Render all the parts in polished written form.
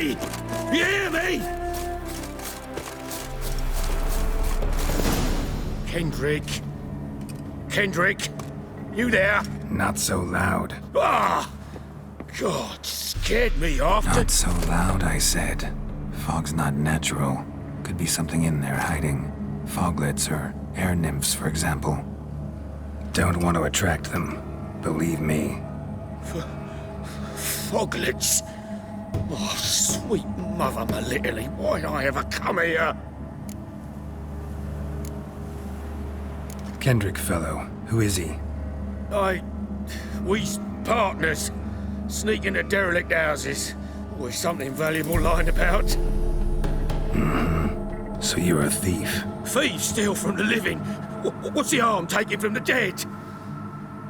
me! You hear me? Kendrick? Kendrick? You there? Not so loud. Ah! God, scared me off. Not so loud, I said. Fog's not natural. Could be something in there hiding. Foglets or air nymphs, for example. Don't want to attract them. Believe me. Foglets? Oh, sweet mother Melitterly, why'd I ever come here? Kendrick fellow. Who is he? We's partners. Sneak into derelict houses. Always something valuable lying about. So you're a thief? Thieves steal from the living. What's the harm taking from the dead?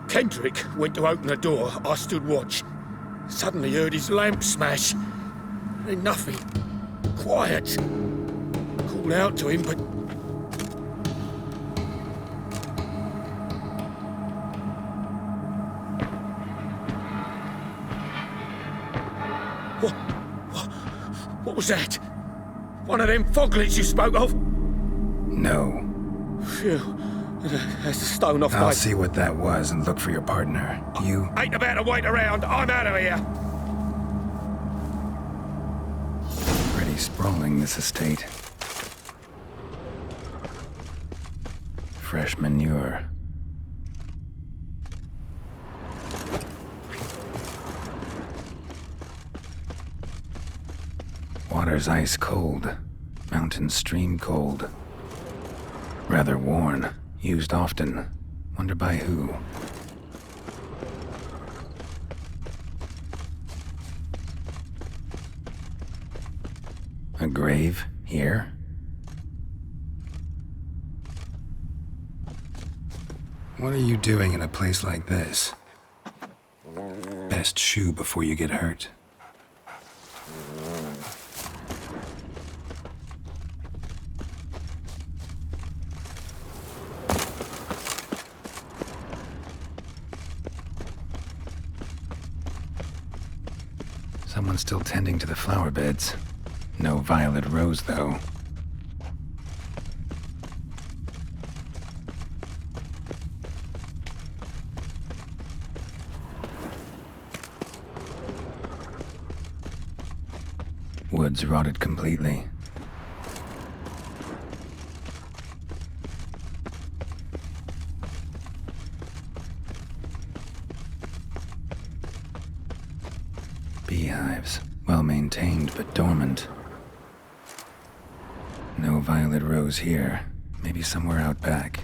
Kendrick went to open the door. I stood watch. Suddenly heard his lamp smash. Then nothing. Quiet. Called out to him, but... What was that? One of them foglets you spoke of? No. Phew. That's a stone off I'll my... see what that was and look for your partner. You... Ain't about to wait around. I'm out of here. Pretty sprawling, this estate. Fresh manure. Water's ice cold. Mountain stream cold. Rather worn. Used often. Wonder by who. A grave here? What are you doing in a place like this? Best shoe before you get hurt. Someone's still tending to the flower beds. No violet rose, though. Woods rotted completely. Beehives, well maintained but dormant. No violet rose here. Maybe somewhere out back.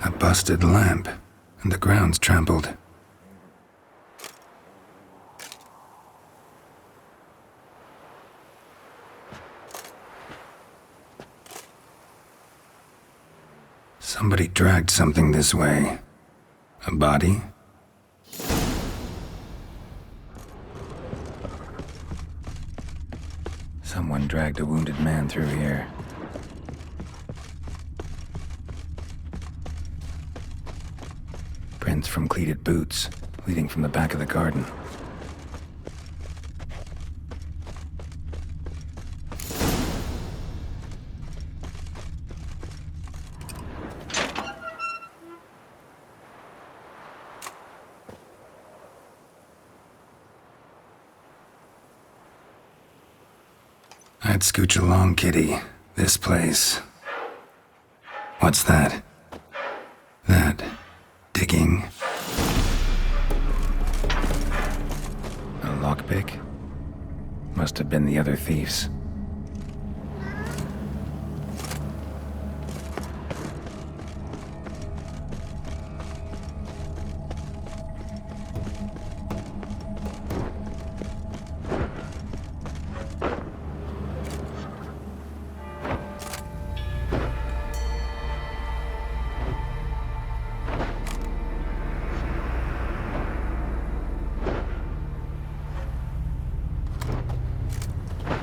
A busted lamp, and the ground's trampled. Somebody dragged something this way. A body? Someone dragged a wounded man through here. Prints from cleated boots, leading from the back of the garden. I'd scooch along, kitty. This place. What's that? That... digging. A lockpick? Must have been the other thieves.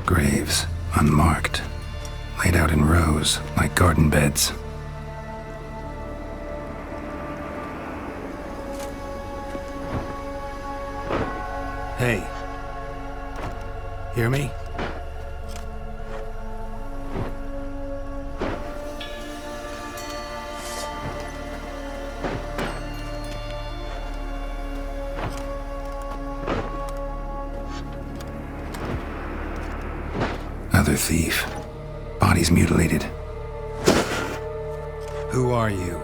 Graves, unmarked, laid out in rows like garden beds. Hey. Hear me? Another thief. Bodies mutilated. Who are you?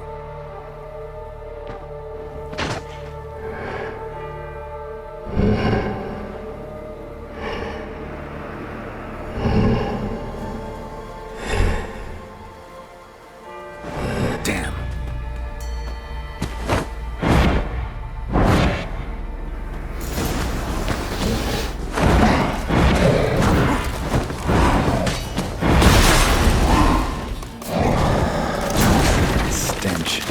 Damn. Stench.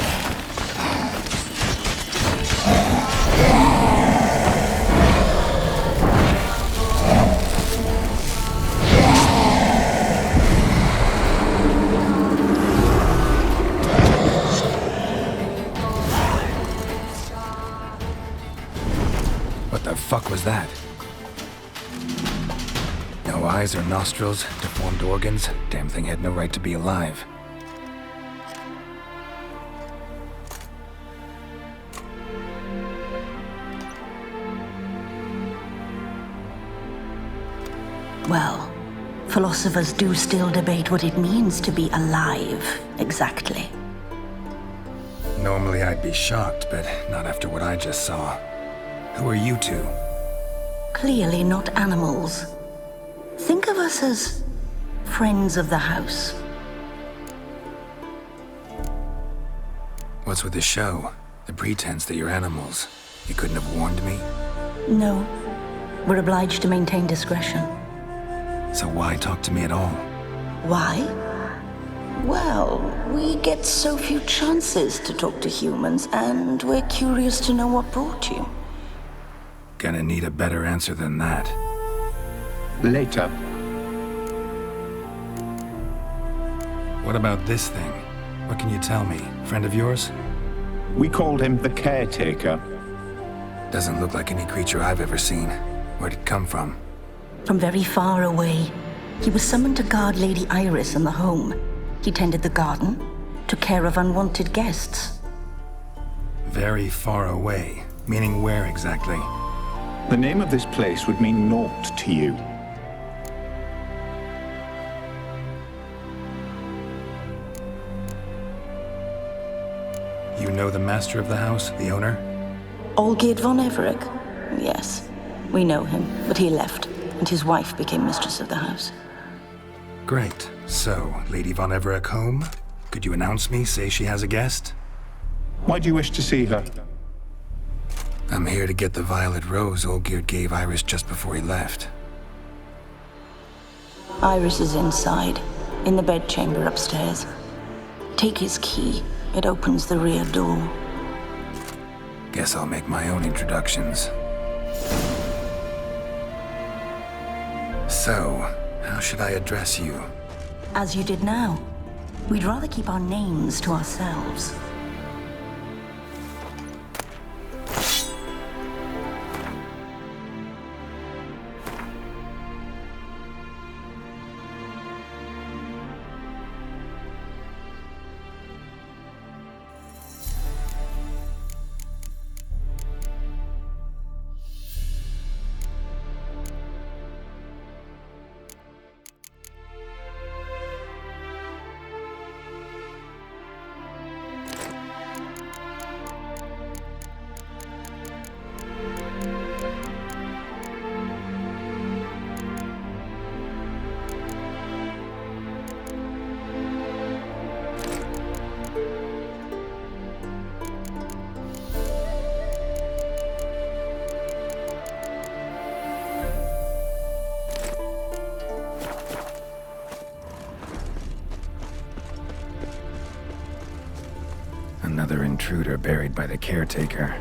What the fuck was that? No eyes or nostrils, deformed organs. Damn thing had no right to be alive. Well, philosophers do still debate what it means to be alive, exactly. Normally I'd be shocked, but not after what I just saw. Who are you two? Clearly not animals. Think of us as friends of the house. What's with the show? The pretense that you're animals. You couldn't have warned me? No, we're obliged to maintain discretion. So why talk to me at all? Why? Well, we get so few chances to talk to humans, and we're curious to know what brought you. Gonna need a better answer than that. Later. What about this thing? What can you tell me? Friend of yours? We called him the Caretaker. Doesn't look like any creature I've ever seen. Where'd it come from? From very far away. He was summoned to guard Lady Iris in the home. He tended the garden, took care of unwanted guests. Very far away. Meaning where exactly? The name of this place would mean naught to you. You know the master of the house, the owner? Olgierd von Everec? Yes, we know him, but he left, and his wife became mistress of the house. Great. So, Lady von Everec home? Could you announce me, say she has a guest? Why do you wish to see her? I'm here to get the violet rose Olgierd gave Iris just before he left. Iris is inside, in the bedchamber upstairs. Take his key. It opens the rear door. Guess I'll make my own introductions. So, how should I address you? As you did now. We'd rather keep our names to ourselves. Another intruder buried by the caretaker.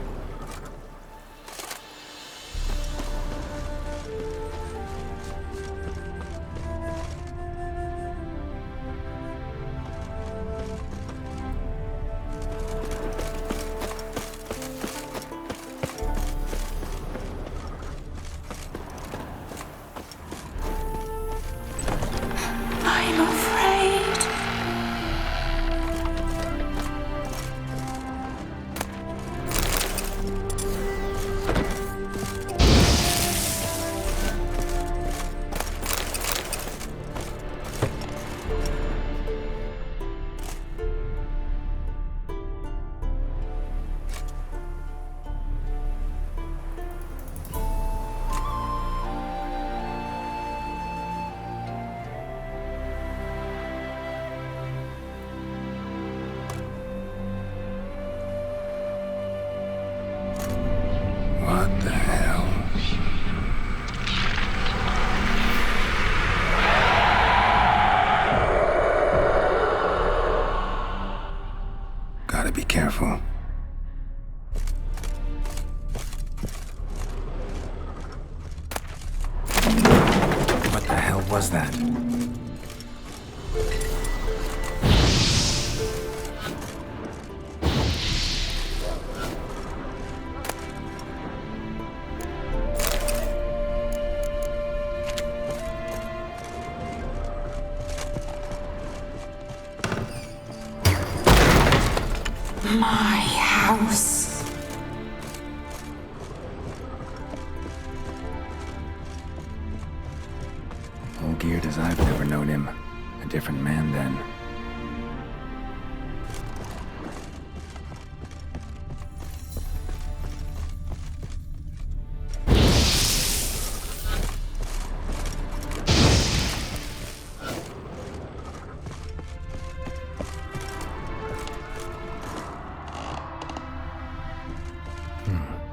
was that? My house. All geared as I've never known him. A different man then.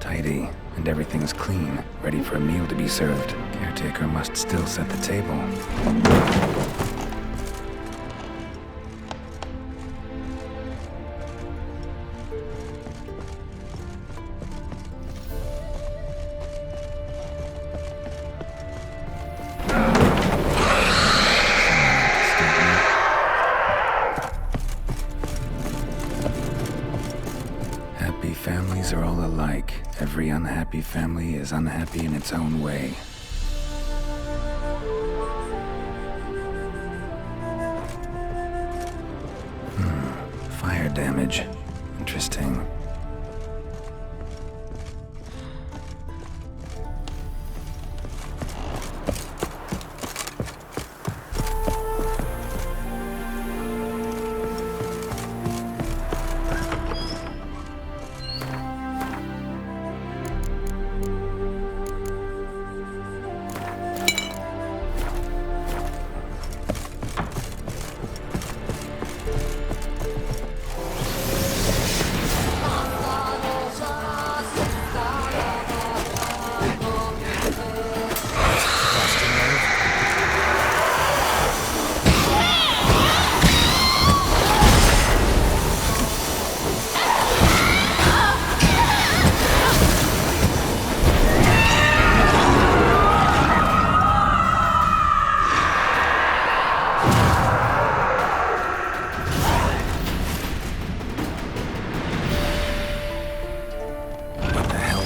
Tidy, and everything's clean, ready for a meal to be served. Caretaker must still set the table. Happy families are all alike. Every unhappy family is unhappy in its own way. Fire damage. Interesting.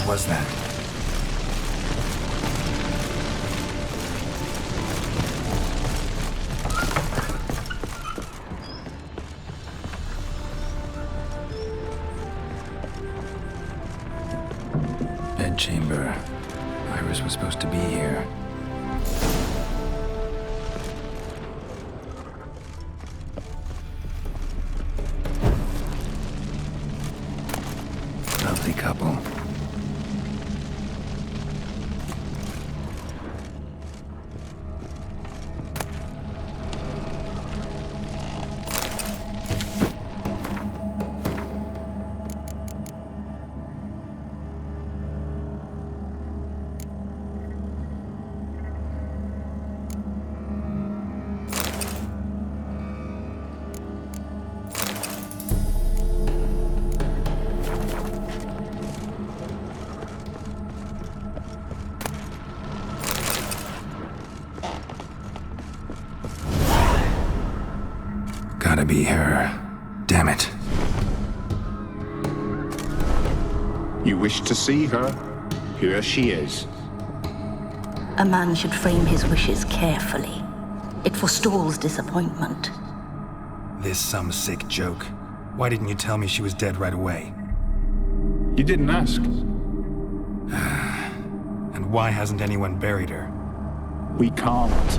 Was that? Bedchamber. Iris was supposed to be here. Lovely couple. Gotta be her. Damn it. You wish to see her? Here she is. A man should frame his wishes carefully. It forestalls disappointment. This some sick joke. Why didn't you tell me she was dead right away? You didn't ask. And why hasn't anyone buried her? We can't.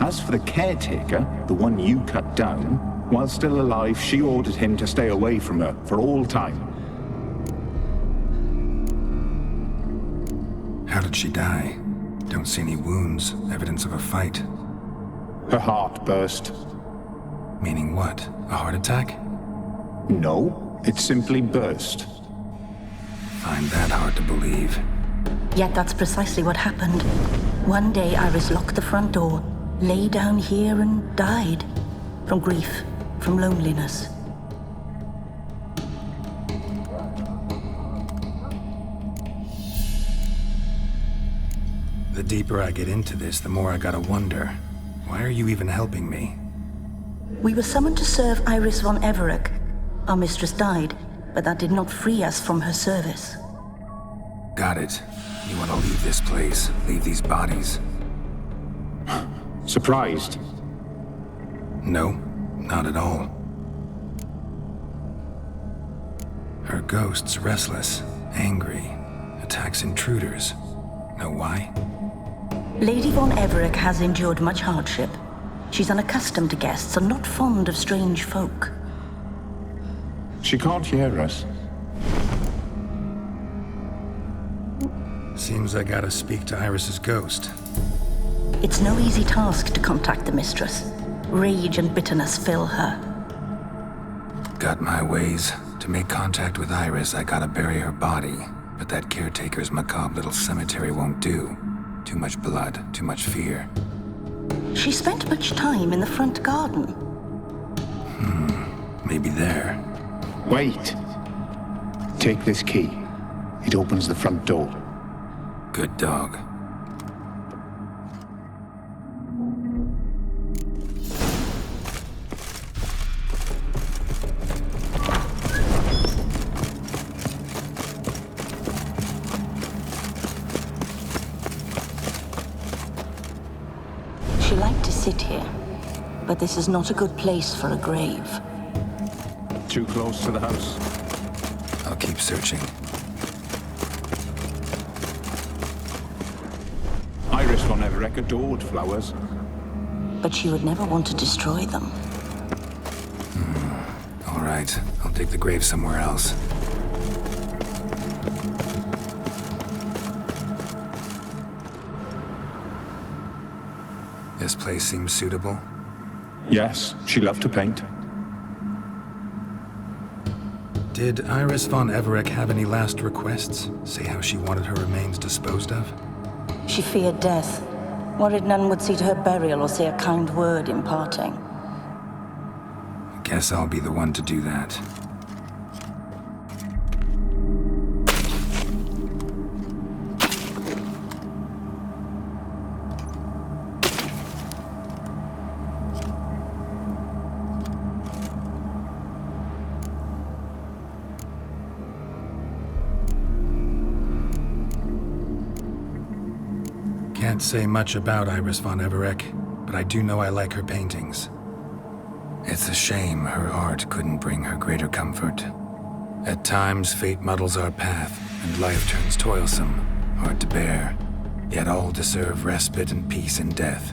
As for the caretaker, the one you cut down, while still alive, she ordered him to stay away from her for all time. How did she die? Don't see any wounds, evidence of a fight. Her heart burst. Meaning what? A heart attack? No, it simply burst. Find that hard to believe. Yet that's precisely what happened. One day Iris locked the front door, lay down here and died. From grief, from loneliness. The deeper I get into this, the more I gotta wonder. Why are you even helping me? We were summoned to serve Iris von Everec. Our mistress died, but that did not free us from her service. Got it. You want to leave this place, leave these bodies? Surprised? No, not at all. Her ghost's restless, angry, attacks intruders. Know why? Lady von Everec has endured much hardship. She's unaccustomed to guests and not fond of strange folk. She can't hear us. Seems I gotta speak to Iris's ghost. It's no easy task to contact the mistress. Rage and bitterness fill her. Got my ways. To make contact with Iris, I gotta bury her body. But that caretaker's macabre little cemetery won't do. Too much blood, too much fear. She spent much time in the front garden. Maybe there. Wait. Take this key. It opens the front door. Good dog. She liked to sit here, but this is not a good place for a grave. Too close to the house. I'll keep searching. Iris von Everec adored flowers. But she would never want to destroy them. All right, I'll dig the grave somewhere else. This place seems suitable. Yes, she loved to paint. Did Iris von Everec have any last requests? Say how she wanted her remains disposed of? She feared death, worried none would see to her burial or say a kind word in parting. Guess I'll be the one to do that. Can't say much about Iris von Everec, but I do know I like her paintings. It's a shame her art couldn't bring her greater comfort. At times, fate muddles our path, and life turns toilsome, hard to bear. Yet all deserve respite and peace in death.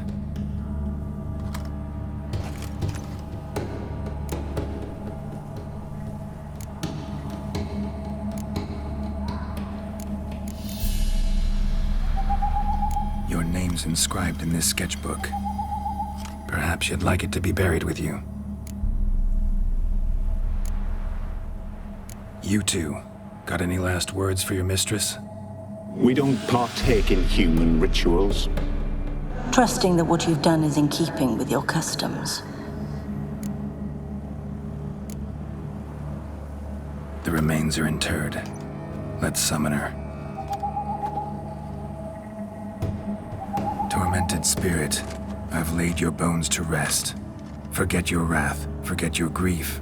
Your name's inscribed in this sketchbook. Perhaps you'd like it to be buried with you. You two, got any last words for your mistress? We don't partake in human rituals. Trusting that what you've done is in keeping with your customs. The remains are interred. Let's summon her. Tormented spirit, I've laid your bones to rest. Forget your wrath, forget your grief.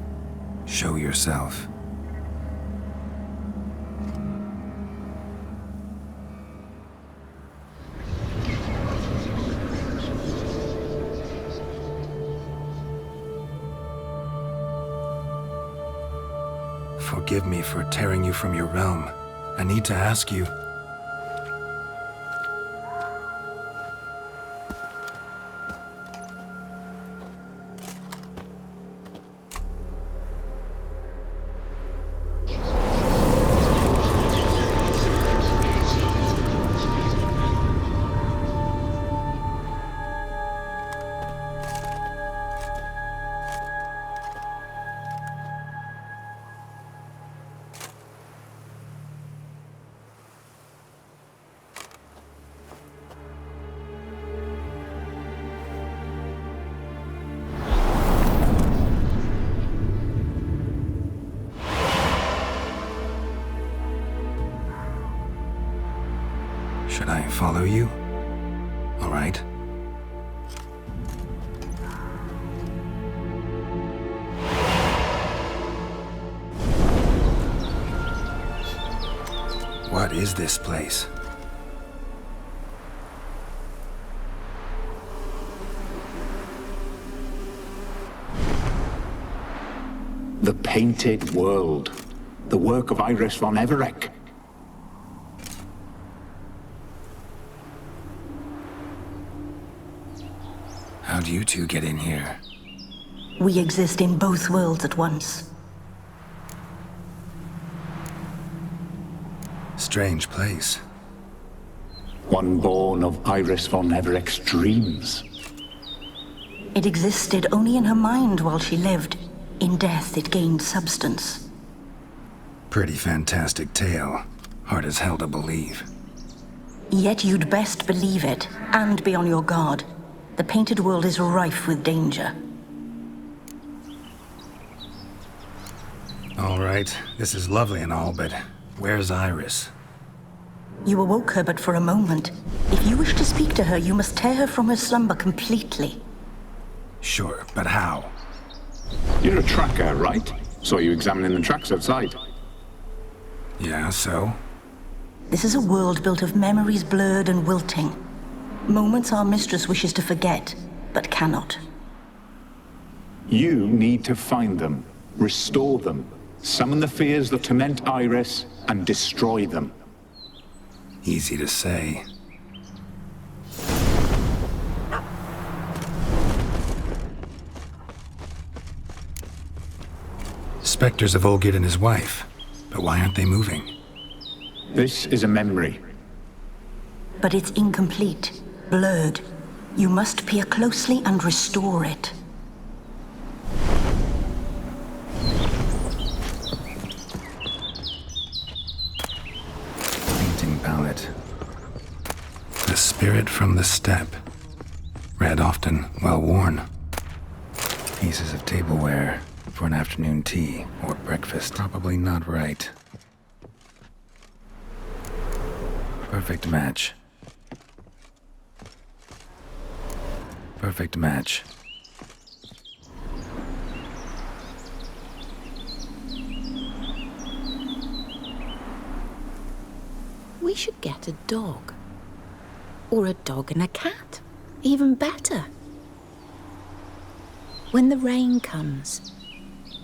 Show yourself. Forgive me for tearing you from your realm. I need to ask you. Should I follow you? All right. is this place? The Painted World. The work of Iris von Everec. How'd you two get in here? We exist in both worlds at once. Strange place. One born of Iris von Everec's dreams. It existed only in her mind while she lived. In death, it gained substance. Pretty fantastic tale. Hard as hell to believe. Yet you'd best believe it, and be on your guard. The Painted World is rife with danger. All right, this is lovely and all, but where's Iris? You awoke her but for a moment. If you wish to speak to her, you must tear her from her slumber completely. Sure, but how? You're a tracker, right? Saw you examining the tracks outside. Yeah, so? This is a world built of memories blurred and wilting. Moments our mistress wishes to forget, but cannot. You need to find them, restore them, summon the fears that torment Iris, and destroy them. Easy to say. Spectres of Olgierd and his wife. But why aren't they moving? This is a memory. But it's incomplete, blurred. You must peer closely and restore it. Painting palette. The spirit from the steppe. Read often, well worn. Pieces of tableware for an afternoon tea or breakfast. Probably not right. Perfect match. Perfect match. We should get a dog. Or a dog and a cat. Even better. When the rain comes,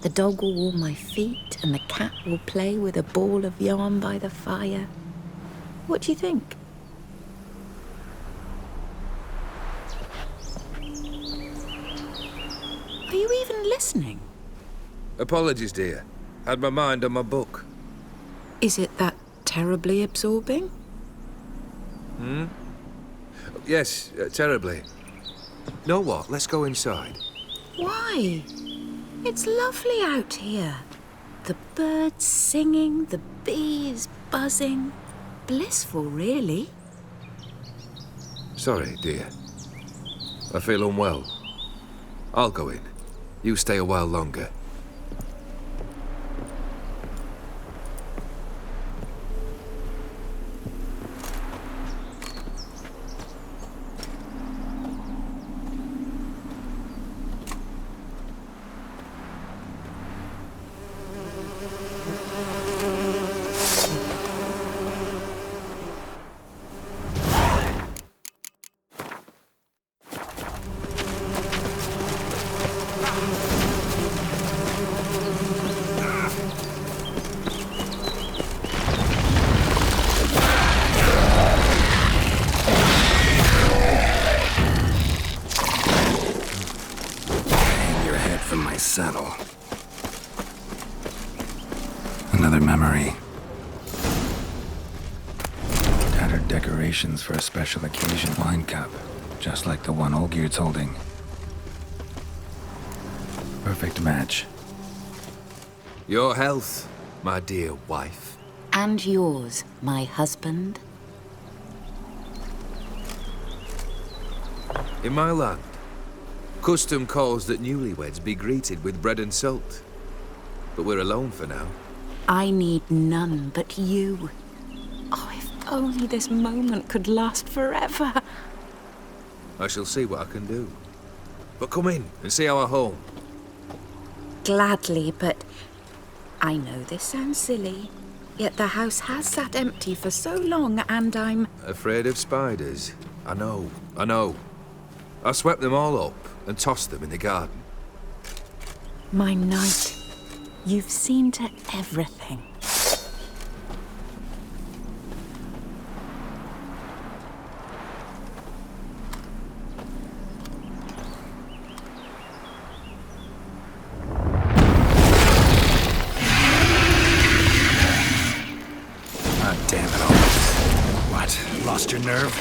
the dog will warm my feet and the cat will play with a ball of yarn by the fire. What do you think? Are you even listening? Apologies, dear. Had my mind on my book. Is it that terribly absorbing? Yes, terribly. Know what? Let's go inside. Why? It's lovely out here. The birds singing, the bees buzzing. Blissful, really. Sorry, dear. I feel unwell. I'll go in. You stay a while longer. Saddle. Another memory. Tattered decorations for a special occasion. Wine cup, just like the one Olgierd's holding. Perfect match. Your health, my dear wife. And yours, my husband. In my land, custom calls that newlyweds be greeted with bread and salt. But we're alone for now. I need none but you. Oh, if only this moment could last forever. I shall see what I can do. But come in and see our home. Gladly, but I know this sounds silly. Yet the house has sat empty for so long, and I'm... Afraid of spiders. I know. I swept them all up and tossed them in the garden. My knight, you've seen to everything. Damn it all. What? Lost your nerve?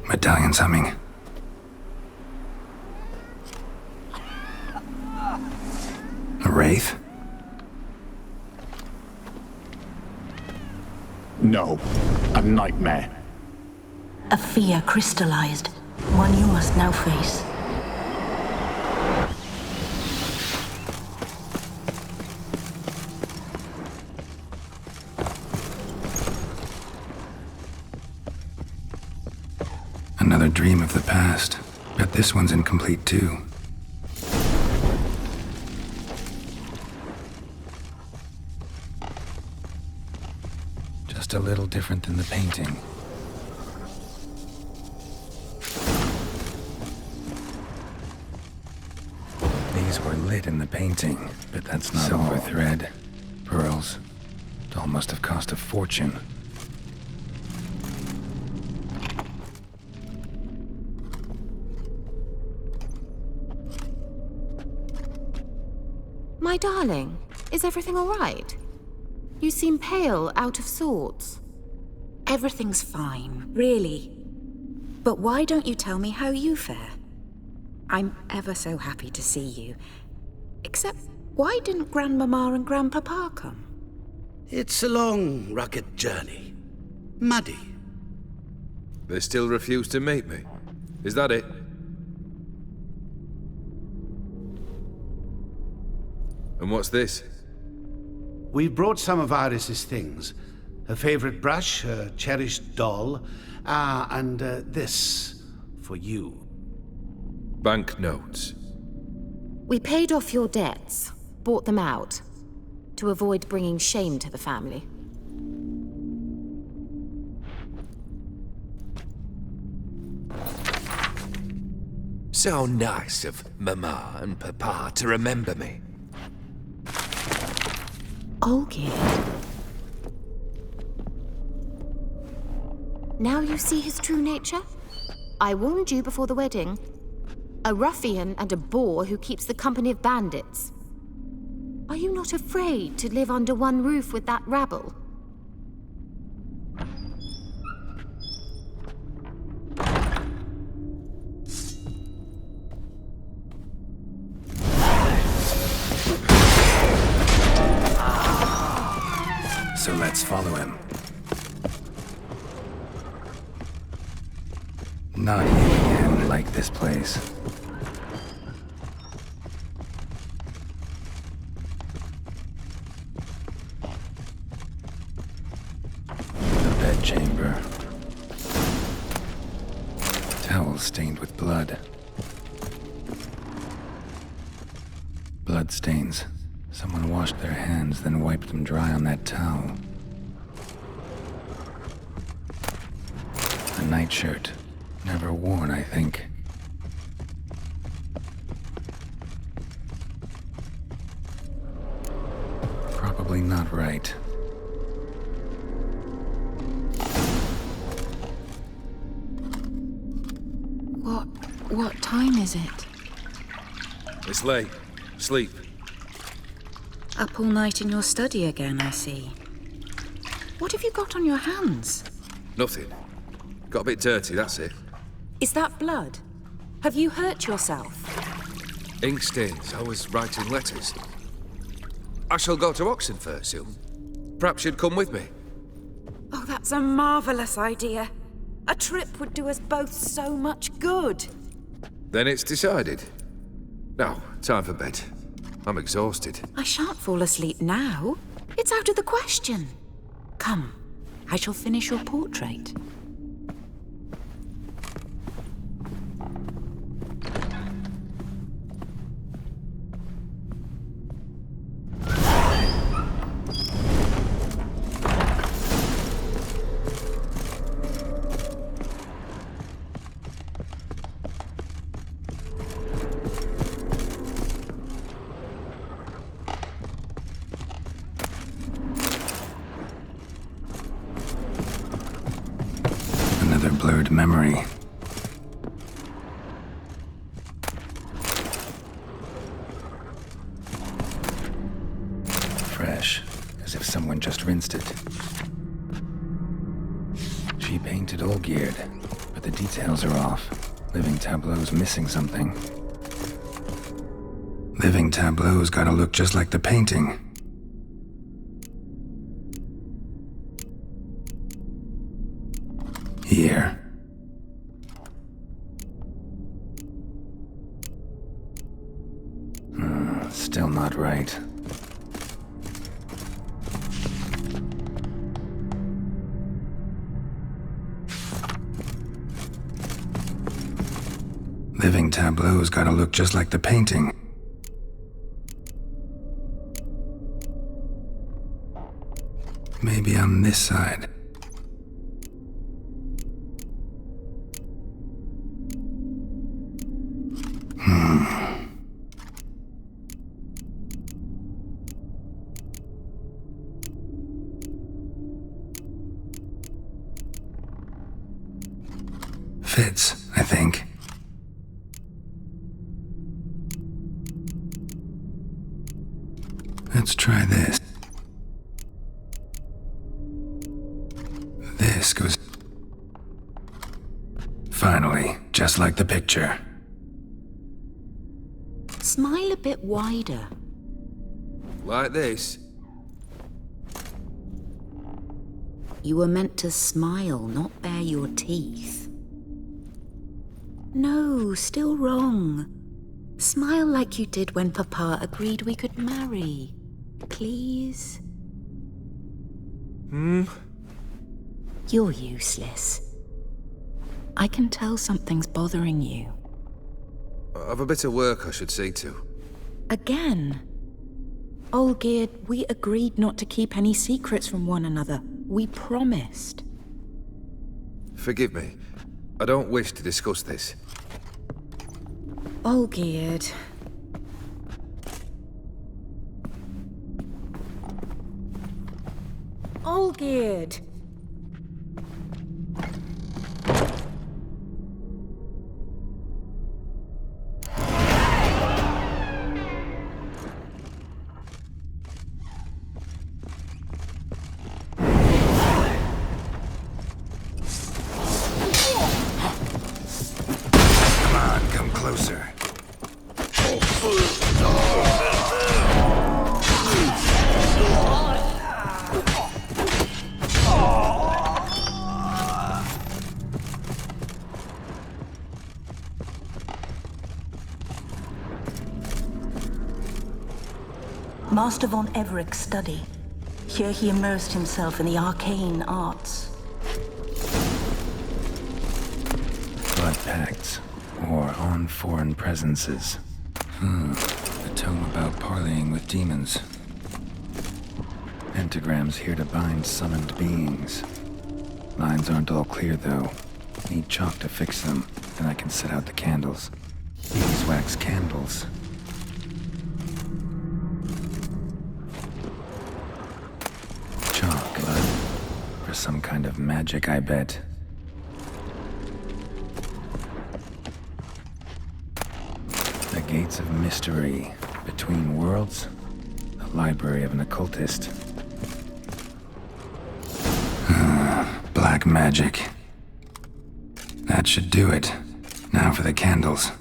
Medallion's humming. A wraith? No, a nightmare. A fear crystallized, one you must now face. Another dream of the past. Bet this one's incomplete too. Just a little different than the painting. These were lit in the painting, but that's not all. Silver thread, pearls. Doll must have cost a fortune. My darling, is everything all right? You seem pale, out of sorts. Everything's fine, really. But why don't you tell me how you fare? I'm ever so happy to see you. Except, why didn't Grandmama and Grandpapa come? It's a long, rugged journey. Muddy. They still refuse to meet me. Is that it? And what's this? We brought some of Iris's things. Her favorite brush, her cherished doll, and this for you. Banknotes. We paid off your debts, bought them out, to avoid bringing shame to the family. So nice of Mama and Papa to remember me. Olgierd. Now you see his true nature? I warned you before the wedding. A ruffian and a boor who keeps the company of bandits. Are you not afraid to live under one roof with that rabble? So let's follow him. Not him again, like this place. The bedchamber. Towel stained with blood. Blood stains. Someone washed their hands, then wiped them dry on that towel. A nightshirt. Never worn, I think. Probably not right. What time is it? It's late. Sleep. Up all night in your study again, I see. What have you got on your hands? Nothing. Got a bit dirty, that's it. Is that blood? Have you hurt yourself? Ink stains. I was writing letters. I shall go to Oxenfurt soon. Perhaps you'd come with me. Oh, that's a marvelous idea. A trip would do us both so much good. Then it's decided. Now, time for bed. I'm exhausted. I shan't fall asleep now. It's out of the question. Come, I shall finish your portrait. Another blurred memory. Fresh, as if someone just rinsed it. She painted Olgierd, but the details are off. Living Tableau's missing something. Living Tableau's gotta look just like the painting. Here. Still not right. Living Tableau's gotta look just like the painting. Maybe on this side. Fits, I think. Let's try this. This goes... Finally, just like the picture. Smile a bit wider. Like this? You were meant to smile, not bare your teeth. No, still wrong. Smile like you did when Papa agreed we could marry. Please? You're useless. I can tell something's bothering you. I've a bit of work I should see to. Again? Olgierd, we agreed not to keep any secrets from one another. We promised. Forgive me. I don't wish to discuss this. Olgierd. Olgierd! Come on, come closer. Master von Everek's study. Here he immersed himself in the arcane arts. Blood pacts, or on foreign presences. A tome about parleying with demons. Pentagrams here to bind summoned beings. Lines aren't all clear, though. Need chalk to fix them, then I can set out the candles. Beeswax candles. Chalk, blood. For some kind of magic, I bet. The Gates of Mystery. Between Worlds. The Library of an Occultist. Black magic. That should do it. Now for the candles.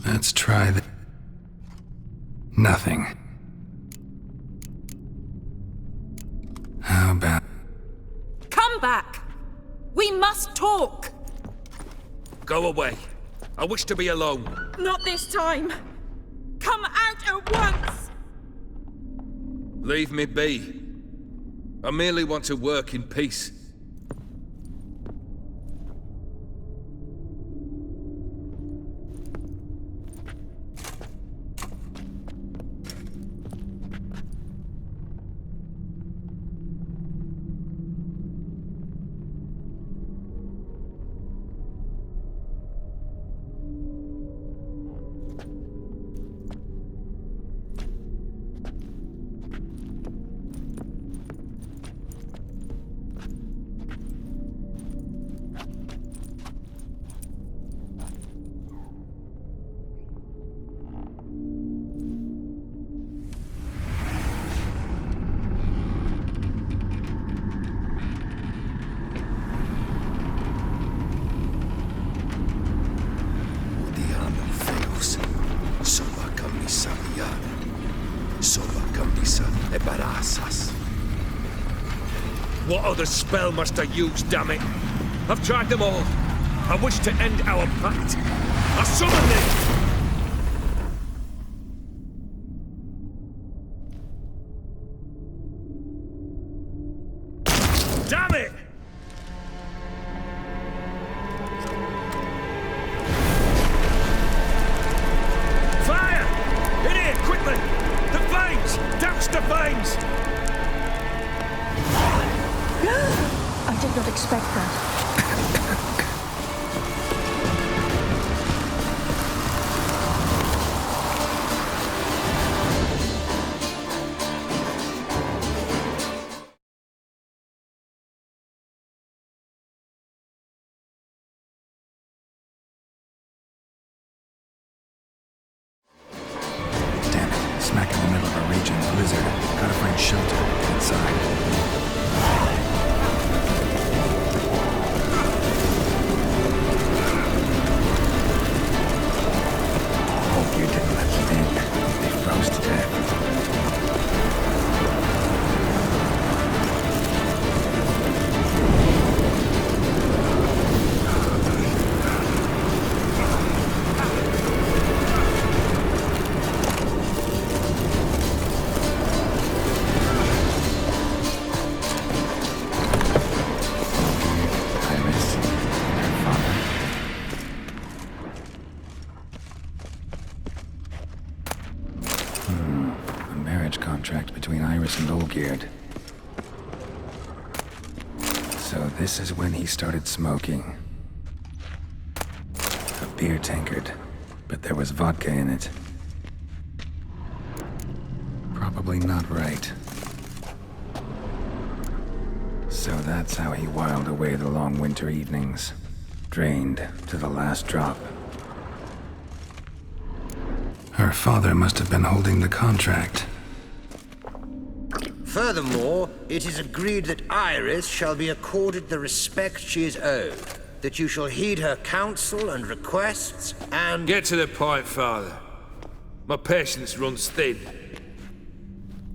Let's try the... Nothing. How about... Come back! We must talk! Go away. I wish to be alone. Not this time! Come out at once! Leave me be. I merely want to work in peace. What other spell must I use, damn it? I've tried them all. I wish to end our pact. I summon thee! Damn it! Fire! In here, quickly! The flames! Douse the flames! I did not expect that. Damn it, smack in the middle of a raging blizzard. Gotta find shelter inside. You didn't let them in. They froze to death. Iris, her father. A marriage contract between Iris and Olgierd. So this is when he started smoking. A beer tankard, but there was vodka in it. Probably not right. So that's how he whiled away the long winter evenings. Drained to the last drop. Her father must have been holding the contract. Furthermore, it is agreed that Iris shall be accorded the respect she is owed, that you shall heed her counsel and requests, and— Get to the point, Father. My patience runs thin.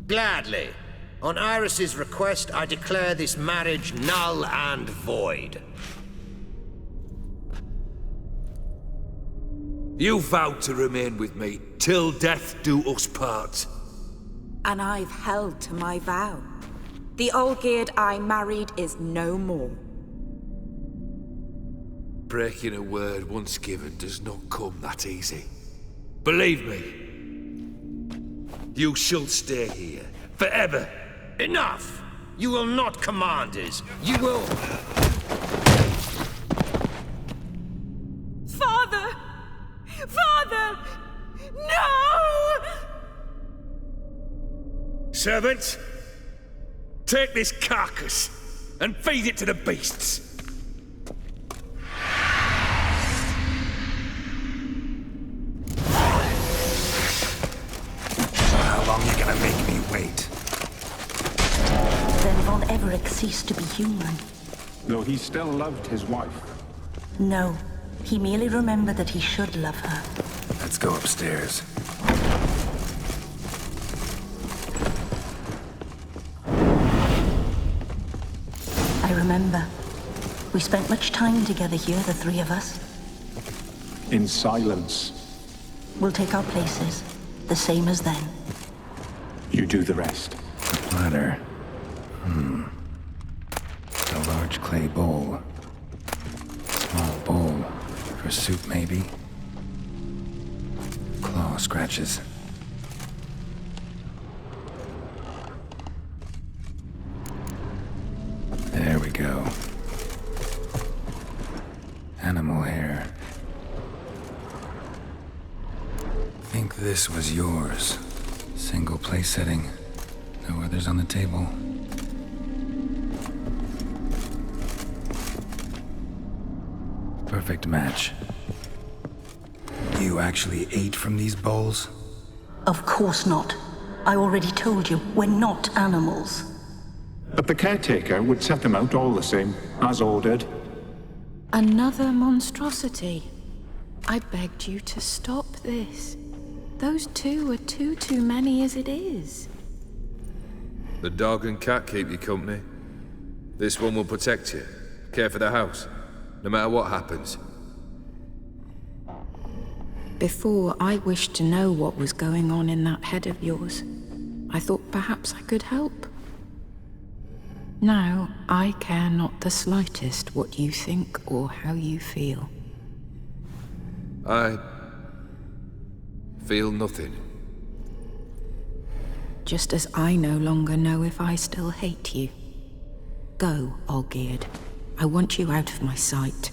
Gladly. On Iris's request, I declare this marriage null and void. You vowed to remain with me till death do us part. And I've held to my vow. The Olgierd I married is no more. Breaking a word once given does not come that easy. Believe me, you shall stay here forever. Enough! You will not command us. You will— Father! Father! No! Servants, take this carcass and feed it to the beasts. How long you gonna make me wait? Then Von Everec ceased to be human. Though he still loved his wife. No, he merely remembered that he should love her. Let's go upstairs. I remember. We spent much time together here, the three of us. In silence. We'll take our places, the same as then. You do the rest. Platter. A large clay bowl. Small bowl. For soup, maybe? Claw scratches. There we go. Animal hair. Think this was yours. Single place setting. No others on the table. Perfect match. You actually ate from these bowls? Of course not. I already told you, we're not animals. But the caretaker would set them out all the same, as ordered. Another monstrosity. I begged you to stop this. Those two are too many as it is. The dog and cat keep you company. This one will protect you, care for the house, no matter what happens. Before, I wished to know what was going on in that head of yours. I thought perhaps I could help. Now, I care not the slightest what you think or how you feel. I feel nothing. Just as I no longer know if I still hate you. Go, Olgierd. I want you out of my sight.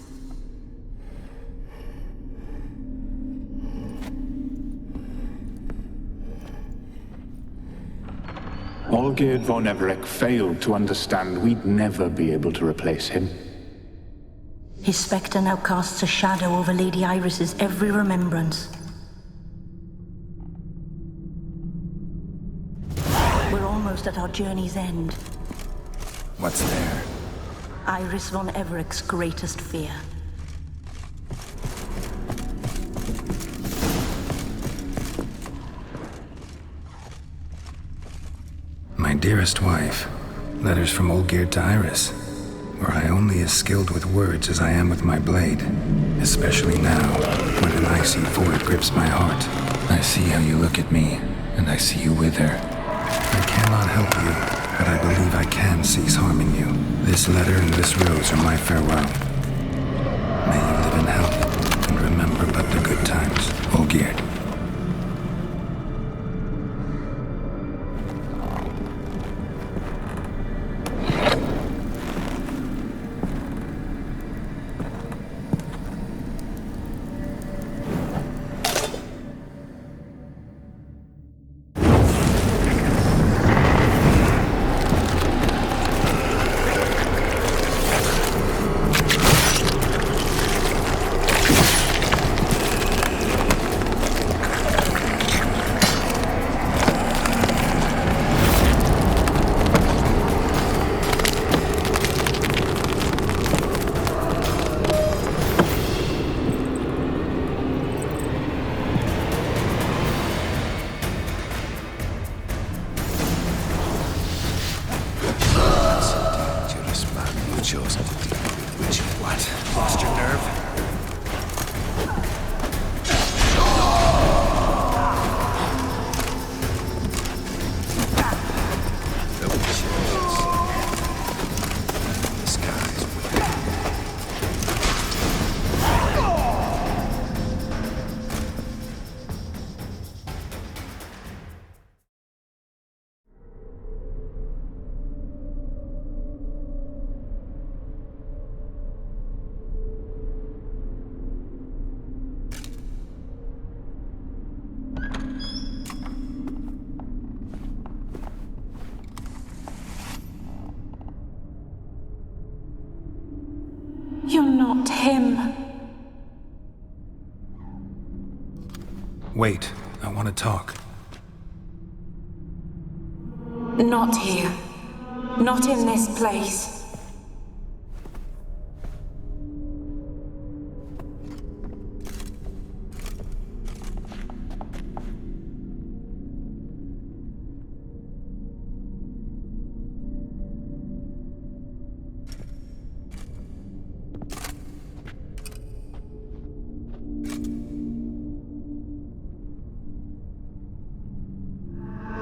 Olgierd von Everec failed to understand we'd never be able to replace him. His spectre now casts a shadow over Lady Iris's every remembrance. We're almost at our journey's end. What's there? Iris von Everec's greatest fear. My dearest wife. Letters from Olgierd to Iris. Were I only as skilled with words as I am with my blade. Especially now, when an icy void grips my heart. I see how you look at me, and I see you wither. I cannot help you, but I believe I can cease harming you. This letter and this rose are my farewell. May you live in health, and remember but the good times, Olgierd. You're not him. Wait, I want to talk. Not here. Not in this place.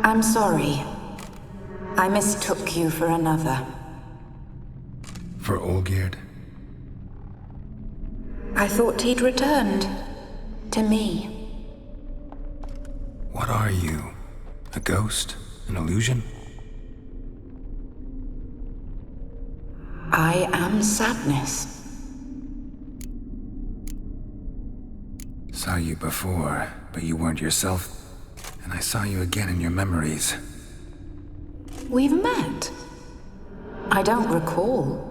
I'm sorry. I mistook you for another. For Olgierd? I thought he'd returned. To me. What are you? A ghost? An illusion? I am sadness. Saw you before, but you weren't yourself. And I saw you again in your memories. We've met. I don't recall.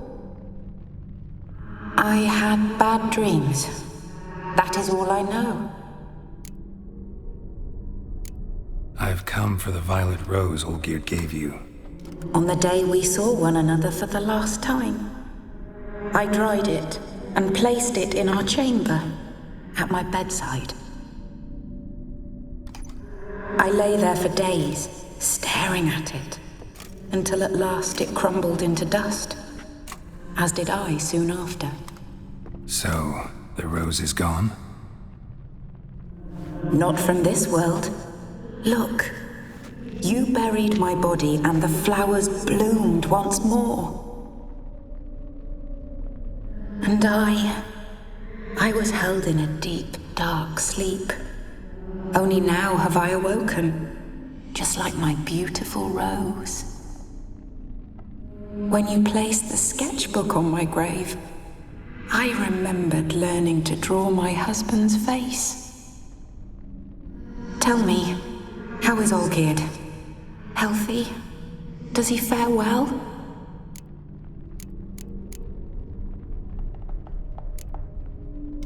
I had bad dreams. That is all I know. I've come for the violet rose Olgierd gave you. On the day we saw one another for the last time, I dried it and placed it in our chamber, at my bedside. I lay there for days, staring at it, until at last it crumbled into dust, as did I soon after. So, the rose is gone? Not from this world. Look, you buried my body and the flowers bloomed once more. And I was held in a deep, dark sleep. Only now have I awoken, just like my beautiful rose. When you placed the sketchbook on my grave, I remembered learning to draw my husband's face. Tell me, how is Olgierd? Healthy? Does he fare well?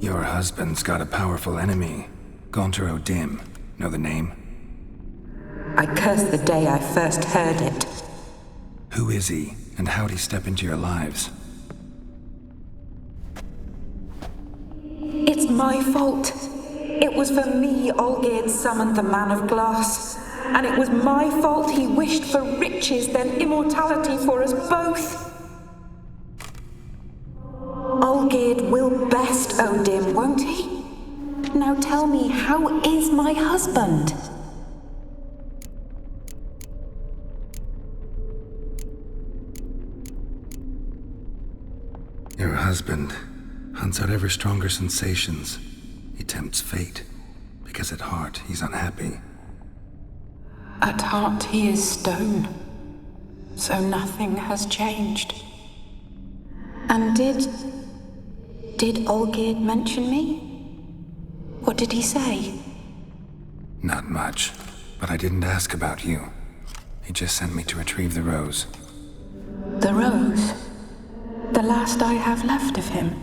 Your husband's got a powerful enemy. Gaunter O'Dim. Know the name? I curse the day I first heard it. Who is he, and how'd he step into your lives? It's my fault. It was for me Olgierd summoned the Man of Glass. And it was my fault he wished for riches, then immortality for us both. Olgierd will best O'Dim, won't he? Now tell me, how is my husband? Your husband hunts out ever stronger sensations. He tempts fate, because at heart he's unhappy. At heart he is stone, so nothing has changed. And did Olgierd mention me? What did he say? Not much, but I didn't ask about you. He just sent me to retrieve the rose. The rose? The last I have left of him?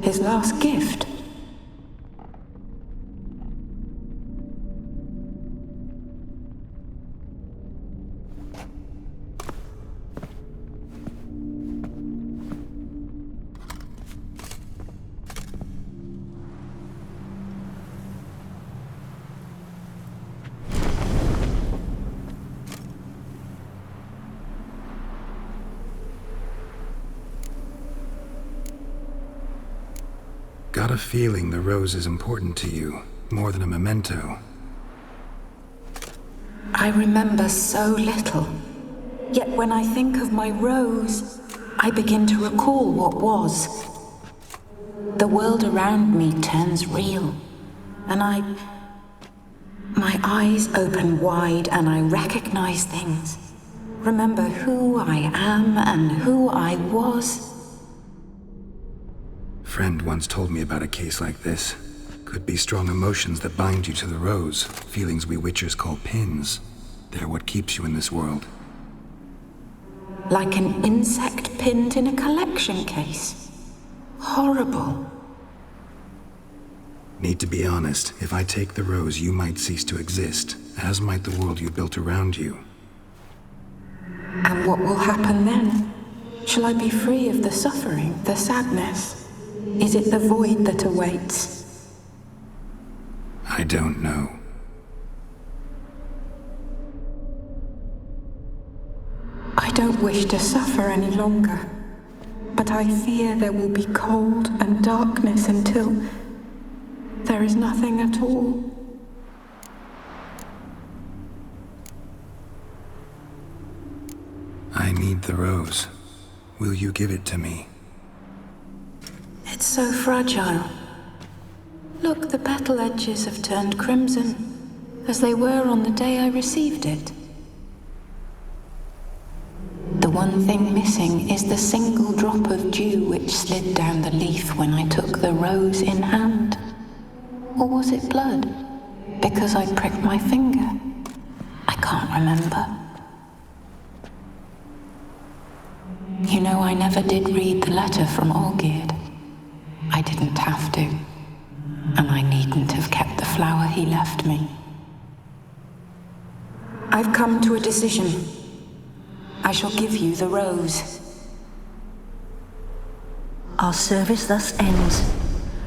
His last gift? Got a feeling the rose is important to you, more than a memento. I remember so little. Yet when I think of my rose, I begin to recall what was. The world around me turns real, and my eyes open wide and I recognize things. Remember who I am and who I was. Friend once told me about a case like this. Could be strong emotions that bind you to the rose, feelings we witchers call pins. They're what keeps you in this world. Like an insect pinned in a collection case. Horrible. Need to be honest, if I take the rose, you might cease to exist, as might the world you built around you. And what will happen then? Shall I be free of the suffering, the sadness? Is it the void that awaits? I don't know. I don't wish to suffer any longer, but I fear there will be cold and darkness until there is nothing at all. I need the rose. Will you give it to me? It's so fragile. Look, the petal edges have turned crimson, as they were on the day I received it. The one thing missing is the single drop of dew which slid down the leaf when I took the rose in hand. Or was it blood? Because I pricked my finger. I can't remember. You know, I never did read the letter from Olgierd. I didn't have to. And I needn't have kept the flower he left me. I've come to a decision. I shall give you the rose. Our service thus ends.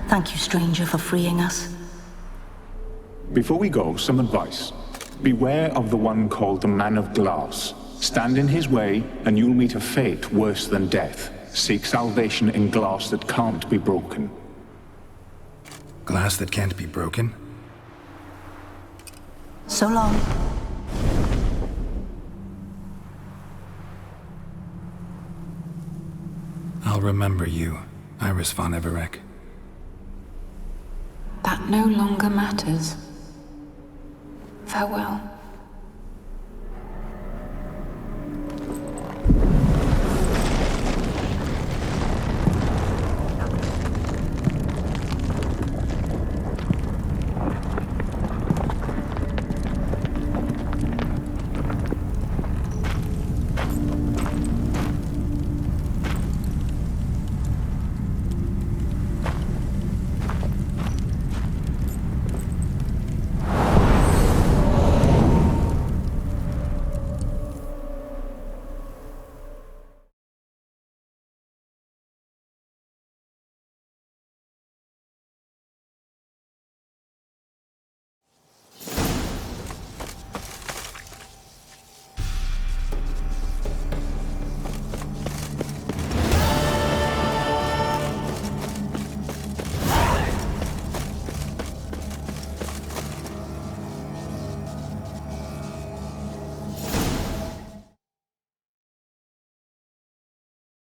Thank you, stranger, for freeing us. Before we go, some advice. Beware of the one called the Man of Glass. Stand in his way, and you'll meet a fate worse than death. Seek salvation in glass that can't be broken. Glass that can't be broken? So long. I'll remember you, Iris von Everec. That no longer matters. Farewell.